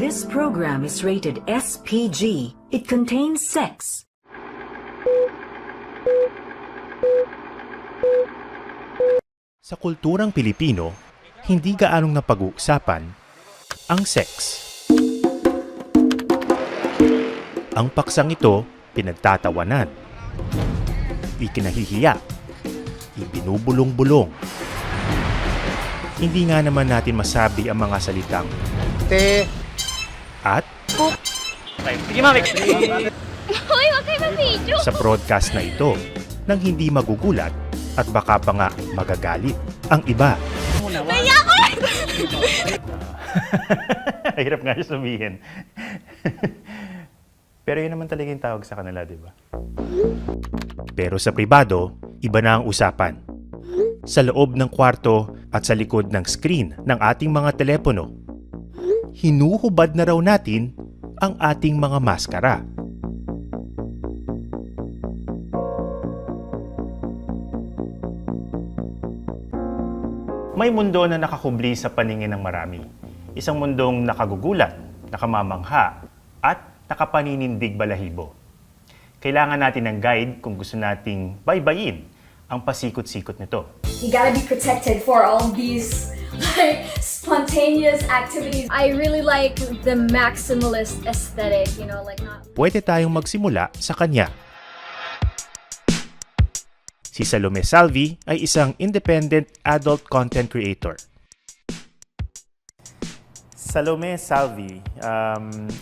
This program is rated SPG. It contains sex. Sa kulturang Pilipino, hindi gaanong napag-uusapan ang sex. Ang paksang ito pinagtatawanan, ikinahihiya, ibinubulong-bulong. Hindi nga naman natin masabi ang mga salitang te at poop. Sige, mami. Hoy, wag kayo mag-video! Sa broadcast na ito nang hindi magugulat at baka pa nga magagalit ang iba. Naya ko! Hirap nga siya sabihin. Pero yun naman talaga yung tawag sa kanila, di ba? Pero sa pribado, iba na ang usapan. Sa loob ng kwarto at sa likod ng screen ng ating mga telepono, hinuhubad na raw natin ang ating mga maskara. May mundo na nakakubli sa paningin ng marami. Isang mundong nakagugulat, nakamamangha, at nakapaninindig balahibo. Kailangan natin ng guide kung gusto nating baybayin ang pasikot-sikot nito. You gotta be protected for all these spontaneous activities. I really like the maximalist aesthetic, you know, like not... Pwede tayong magsimula sa kanya. Si Salome Salvi ay isang independent adult content creator. Salome Salvi,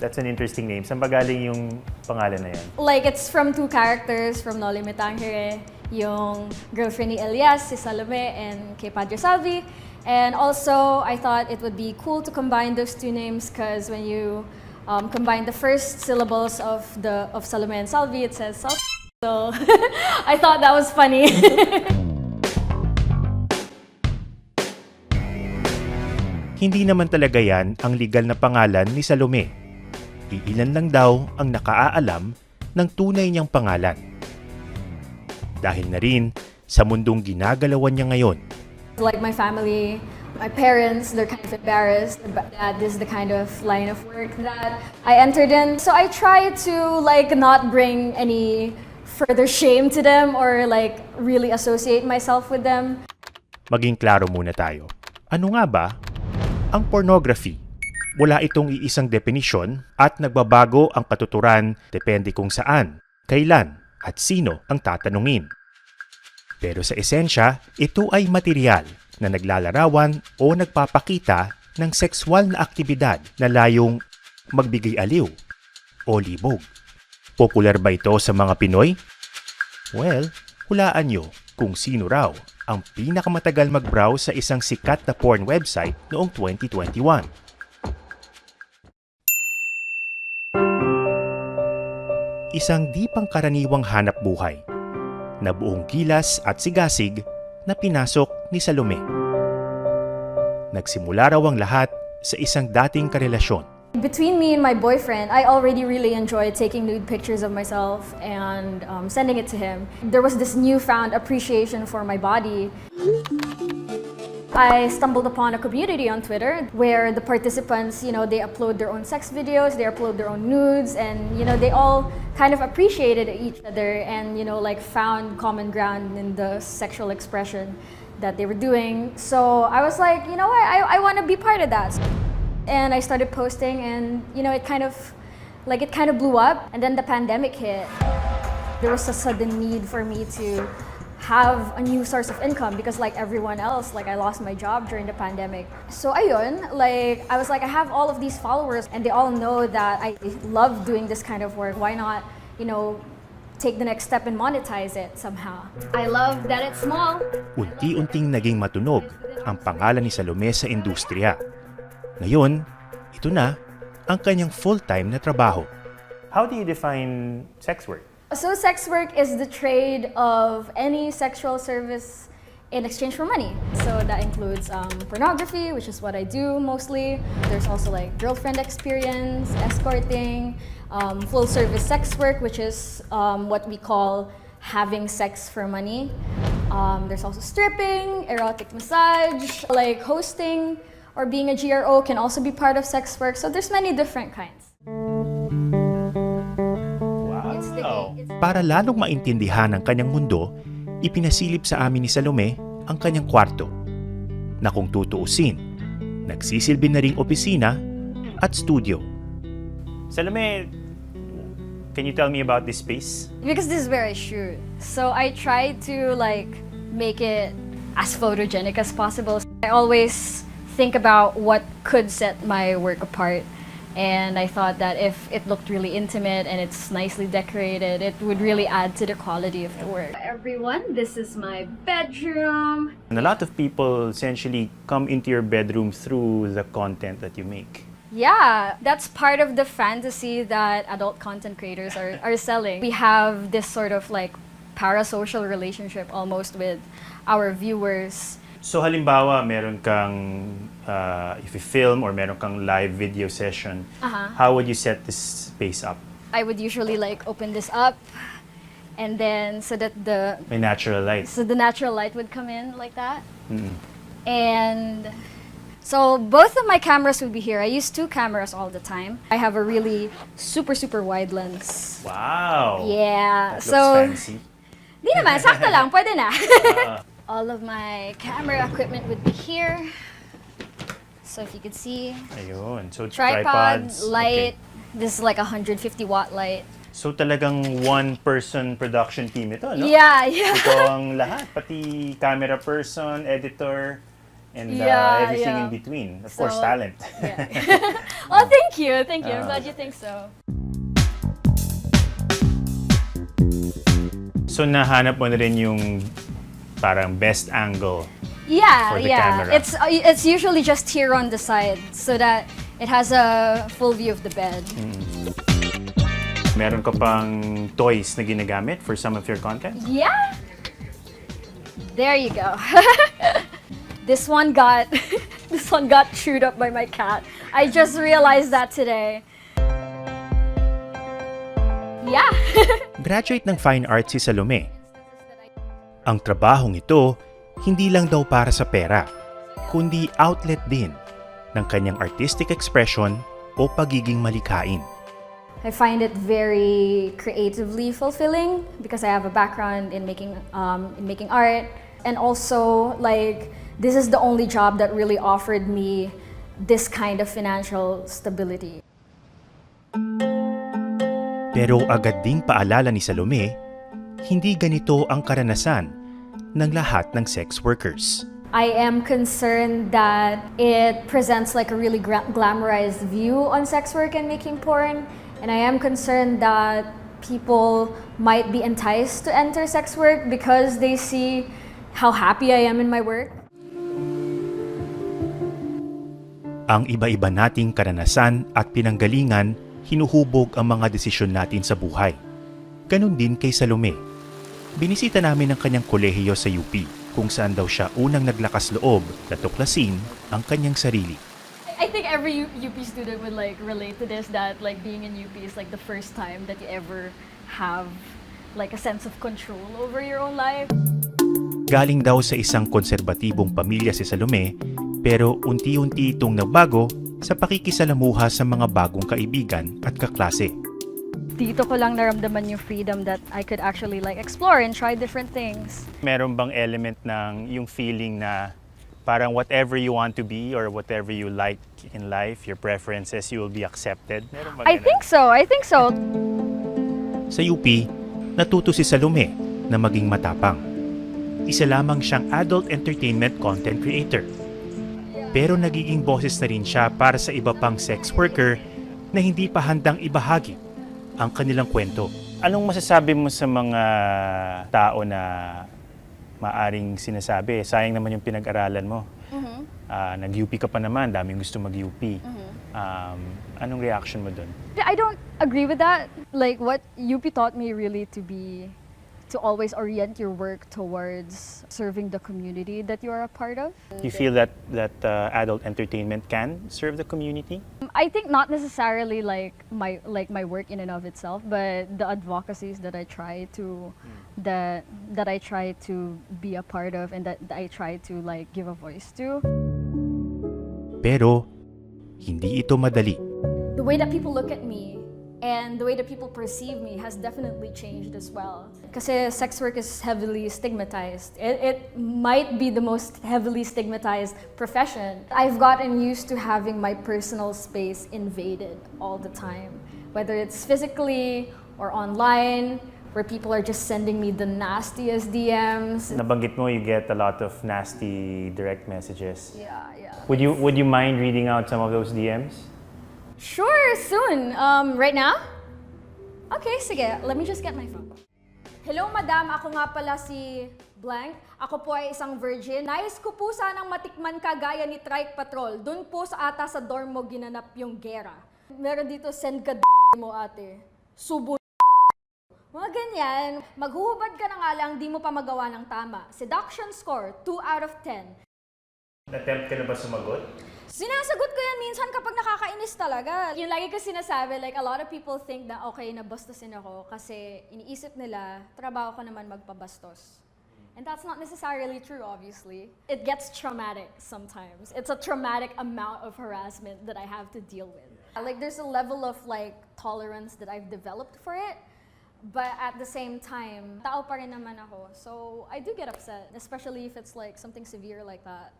that's an interesting name. Saan ba galing yung pangalan na yan? Like, it's from two characters from Noli Me Tangere, yung girlfriend ni Elias, si Salome, and kay Padre Salvi. And also, I thought it would be cool to combine those two names because when you combine the first syllables of Salome and Salvi, it says Salvi. So, I thought that was funny. Hindi naman talaga yan ang legal na pangalan ni Salome. Iilan lang daw ang nakaaalam ng tunay niyang pangalan. Dahil na rin sa mundong ginagalawan niya ngayon. Like my family, my parents, they're kind of embarrassed that this is the kind of line of work that I entered in. So I try to like not bring any further shame to them or like really associate myself with them. Maging klaro muna tayo. Ano nga ba ang pornography? Wala itong iisang definisyon at nagbabago ang katuturan depende kung saan, kailan at sino ang tatanungin. Pero sa esensya, ito ay material na naglalarawan o nagpapakita ng sexual na aktibidad na layong magbigay aliw o libog. Popular ba ito sa mga Pinoy? Well, hulaan nyo kung sino raw ang pinakamatagal mag-browse sa isang sikat na porn website noong 2021. Isang di pangkaraniwang hanap buhay na buong gilas at sigasig na pinasok ni Salome. Nagsimula raw ang lahat sa isang dating karelasyon. Between me and my boyfriend, I already really enjoyed taking nude pictures of myself and sending it to him. There was this newfound appreciation for my body. I stumbled upon a community on Twitter where the participants, you know, they upload their own sex videos, they upload their own nudes, and, you know, they all kind of appreciated each other and, you know, like found common ground in the sexual expression that they were doing. So I was like, you know what, I want to be part of that. And I started posting and, you know, it kind of blew up. And then the pandemic hit. There was a sudden need for me to have a new source of income because like everyone else, like I lost my job during the pandemic. So ayun, like I was like, I have all of these followers and they all know that I love doing this kind of work. Why not, you know, take the next step and monetize it somehow? I love that it's small. Unti-unting naging matunog ang pangalan ni Salome sa industriya. Ngayon, ito na ang kanyang full-time na trabaho. How do you define sex work? So sex work is the trade of any sexual service in exchange for money. So that includes pornography, which is what I do mostly. There's also like girlfriend experience, escorting, full-service sex work, which is what we call having sex for money. There's also stripping, erotic massage, like hosting, or being a GRO can also be part of sex work. So there's many different kinds. Para lalong maintindihan ang kanyang mundo, ipinasilip sa amin ni Salome ang kanyang kwarto, na kung tutuusin, nagsisilbi na ring opisina at studio. Salome, can you tell me about this space? Because this is where I shoot. So I try to make it as photogenic as possible. I always think about what could set my work apart. And I thought that if it looked really intimate and it's nicely decorated, it would really add to the quality of the work. Everyone, this is my bedroom. And a lot of people essentially come into your bedroom through the content that you make. Yeah, that's part of the fantasy that adult content creators are selling. We have this sort of parasocial relationship almost with our viewers. So halimbawa, meron kang, if you film or meron kang live video session, how would you set this space up? I would usually open this up, and then so that May natural light. the natural light would come in like that. And so both of my cameras would be here. I use 2 cameras all the time. I have a really super wide lens. Wow! Yeah. That looks So fancy. di naman, sakto lang, pwede na. All of my camera equipment would be here. So if you could see, Ayun. So tripod, tripods. light. Okay. This is like a 150-watt light. So talagang one-person production team ito, no? Yeah. Ito ang lahat, pati camera person, editor, and everything in between. Of course, So, talent. Yeah. Oh, thank you. I'm glad you think so. So nahanap mo na rin yung parang best angle. Yeah, For the yeah. camera. It's usually just here on the side so that it has a full view of the bed. Meron ka pang toys na ginagamit for some of your content? Yeah. There you go. This one got chewed up by my cat. I just realized that today. Yeah. Graduate ng Fine Arts si Salome. Ang trabahong ito, hindi lang daw para sa pera, kundi outlet din ng kanyang artistic expression o pagiging malikhain. I find it very creatively fulfilling because I have a background in making art, and also this is the only job that really offered me this kind of financial stability. Pero agad ding paalala ni Salome, hindi ganito ang karanasan ng lahat ng sex workers. I am concerned that it presents a really glamorized view on sex work and making porn. And I am concerned that people might be enticed to enter sex work because they see how happy I am in my work. Ang iba-iba nating karanasan at pinanggalingan, hinuhubog ang mga desisyon natin sa buhay. Ganon din kay Salome. Binisita namin ang kanyang kolehiyo sa UP, kung saan daw siya unang naglakas loob na tuklasin ang kanyang sarili. I think every UP student would relate to this, that being in UP is the first time that you ever have a sense of control over your own life. Galing daw sa isang konserbatibong pamilya si Salome, pero unti-unti itong nagbago sa pakikisalamuha sa mga bagong kaibigan at kaklase. Dito ko lang naramdaman yung freedom that I could actually explore and try different things. Meron bang element ng yung feeling na parang whatever you want to be or whatever you like in life, your preferences, you will be accepted? Meron bang I ganun? think so. Sa UP, natuto si Salome na maging matapang. Isa lamang siyang adult entertainment content creator. Pero nagiging boses na rin siya para sa iba pang sex worker na hindi pa handang ibahagi ang kanilang kwento. Anong masasabi mo sa mga tao na maaring sinasabi, sayang naman yung pinag-aralan mo? Nag-UP ka pa naman, daming gusto mag-UP. Anong reaction mo dun? I don't agree with that. What UP taught me really to always orient your work towards serving the community that you are a part of. Do you feel that adult entertainment can serve the community? I think not necessarily my work in and of itself, but the advocacies that I try to that I try to be a part of and that I try to give a voice to. Pero hindi ito madali. The way that people look at me and the way that people perceive me has definitely changed as well. Kasi sex work is heavily stigmatized. It might be the most heavily stigmatized profession. I've gotten used to having my personal space invaded all the time, whether it's physically or online, where people are just sending me the nastiest DMs. Nabanggit mo you get a lot of nasty direct messages. Yeah. Would you mind reading out some of those DMs? Sure, soon. Right now? Okay, sige. Let me just get my phone. Hello, madam. Ako nga pala si Blank. Ako po ay isang virgin. Nais ko po sanang matikman ka gaya ni Trike Patrol. Doon po sa ata sa dorm mo ginanap yung gera. Meron dito, send ka mo ate. Subo mga ganyan. Maghuhubad ka na nga lang, di mo pa magawa ng tama. Seduction score, 2 out of 10. Attempt ka na ba sumagot? Sinasagot ko yan minsan kapag nakakainis talaga. Yung lagi ko sinasabi, like a lot of people think na okay, nabastusin ako kasi iniisip nila, trabaho ko naman magpabastos. And that's not necessarily true, obviously. It gets traumatic sometimes. It's a traumatic amount of harassment that I have to deal with. Like there's a level of like tolerance that I've developed for it. But at the same time, tao pa rin naman ako. So I do get upset, especially if it's like something severe like that.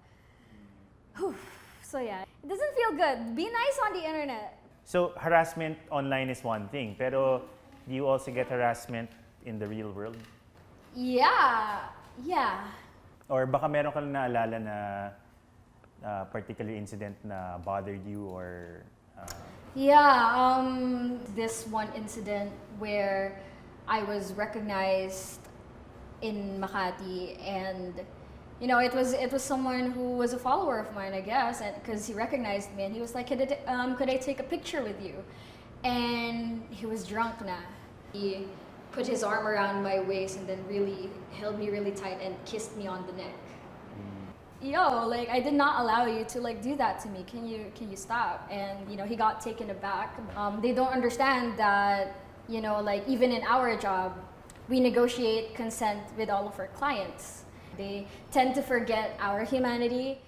Whew. So yeah, it doesn't feel good. Be nice on the internet. So harassment online is one thing, pero do you also get harassment in the real world? Yeah. Or baka meron ka lang naalala na particular incident na bothered you or... This one incident where I was recognized in Makati and you know, it was someone who was a follower of mine, I guess, and because he recognized me and he was like, could I take a picture with you? And he was drunk na. He put his arm around my waist and then really held me really tight and kissed me on the neck. Yo, like I did not allow you to like do that to me. Can you stop? And you know, he got taken aback. They don't understand that, you know, like even in our job, we negotiate consent with all of our clients. They tend to forget our humanity